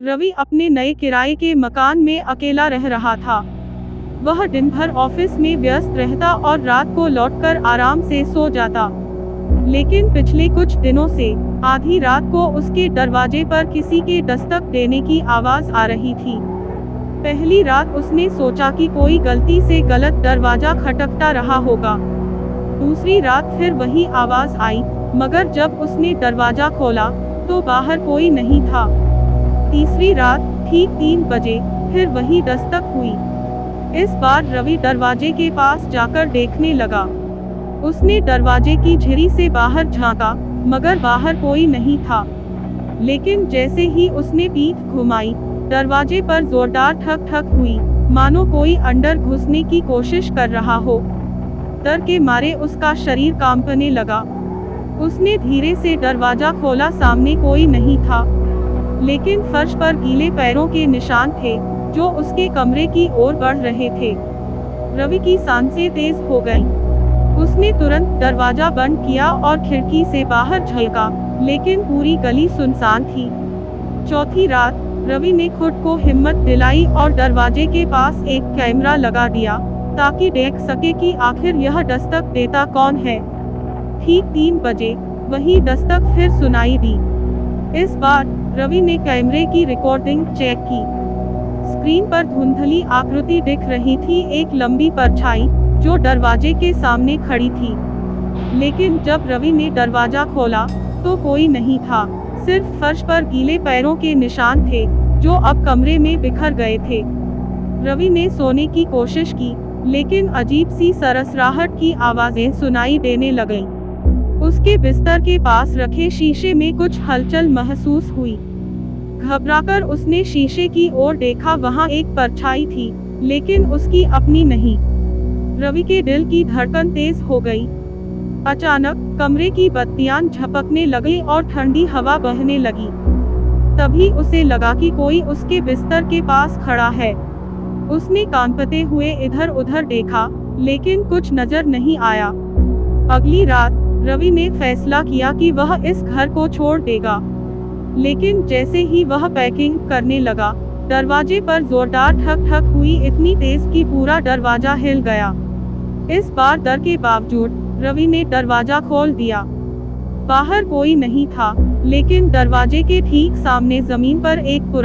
रवि अपने नए किराए के मकान में अकेला रह रहा था। वह दिन भर ऑफिस में व्यस्त रहता और रात को लौटकर आराम से सो जाता। लेकिन पिछले कुछ दिनों से आधी रात को उसके दरवाजे पर किसी के दस्तक देने की आवाज आ रही थी। पहली रात उसने सोचा कि कोई गलती से गलत दरवाजा खटखटा रहा होगा। दूसरी रात फिर वही आवाज आई, मगर जब उसने दरवाजा खोला तो बाहर कोई नहीं था। तीसरी रात ठीक 3 बजे फिर वही दस्तक हुई। इस बार रवि दरवाजे के पास जाकर देखने लगा। उसने दरवाजे की झिरी से बाहर झांका, मगर बाहर कोई नहीं था। लेकिन जैसे ही उसने पीठ घुमाई, दरवाजे पर जोरदार ठक ठक हुई, मानो कोई अंदर घुसने की कोशिश कर रहा हो। डर के मारे उसका शरीर कांपने लगा। उसने धीरे से दरवाजा खोला, सामने कोई नहीं था, लेकिन फर्श पर गीले पैरों के निशान थे, जो उसके कमरे की ओर बढ़ रहे थे। रवि की सांसें तेज हो गईं। उसने तुरंत दरवाजा बंद किया और खिड़की से बाहर झांका, लेकिन पूरी गली सुनसान थी। चौथी रात रवि ने खुद को हिम्मत दिलाई और दरवाजे के पास एक कैमरा लगा दिया, ताकि देख सके कि आखिर यह दस्तक देता कौन है। ठीक 3 बजे वही दस्तक फिर सुनाई दी। इस बार रवि ने कैमरे की रिकॉर्डिंग चेक की। स्क्रीन पर धुंधली आकृति दिख रही थी, एक लंबी परछाई जो दरवाजे के सामने खड़ी थी। लेकिन जब रवि ने दरवाजा खोला तो कोई नहीं था, सिर्फ फर्श पर गीले पैरों के निशान थे, जो अब कमरे में बिखर गए थे। रवि ने सोने की कोशिश की, लेकिन अजीब सी सरसराहट की आवाजें सुनाई देने लगीं। उसके बिस्तर के पास रखे शीशे में कुछ हलचल महसूस हुई। घबराकर उसने शीशे की ओर देखा, वहां एक परछाई थी, लेकिन उसकी अपनी नहीं। रवि के दिल की धड़कन तेज हो गई। अचानक कमरे की बत्तियां झपकने लगी और ठंडी हवा बहने लगी। तभी उसे लगा कि कोई उसके बिस्तर के पास खड़ा है। उसने कांपते हुए इधर उधर देखा, लेकिन कुछ नजर नहीं आया। अगली रात रवि ने फैसला किया कि वह इस घर को छोड़ देगा। लेकिन जैसे ही वह पैकिंग करने लगा, दरवाजे पर जोरदार ठक ठक हुई, इतनी तेज कि पूरा दरवाजा हिल गया। इस बार डर के बावजूद रवि ने दरवाजा खोल दिया। बाहर कोई नहीं था, लेकिन दरवाजे के ठीक सामने जमीन पर एक पुराना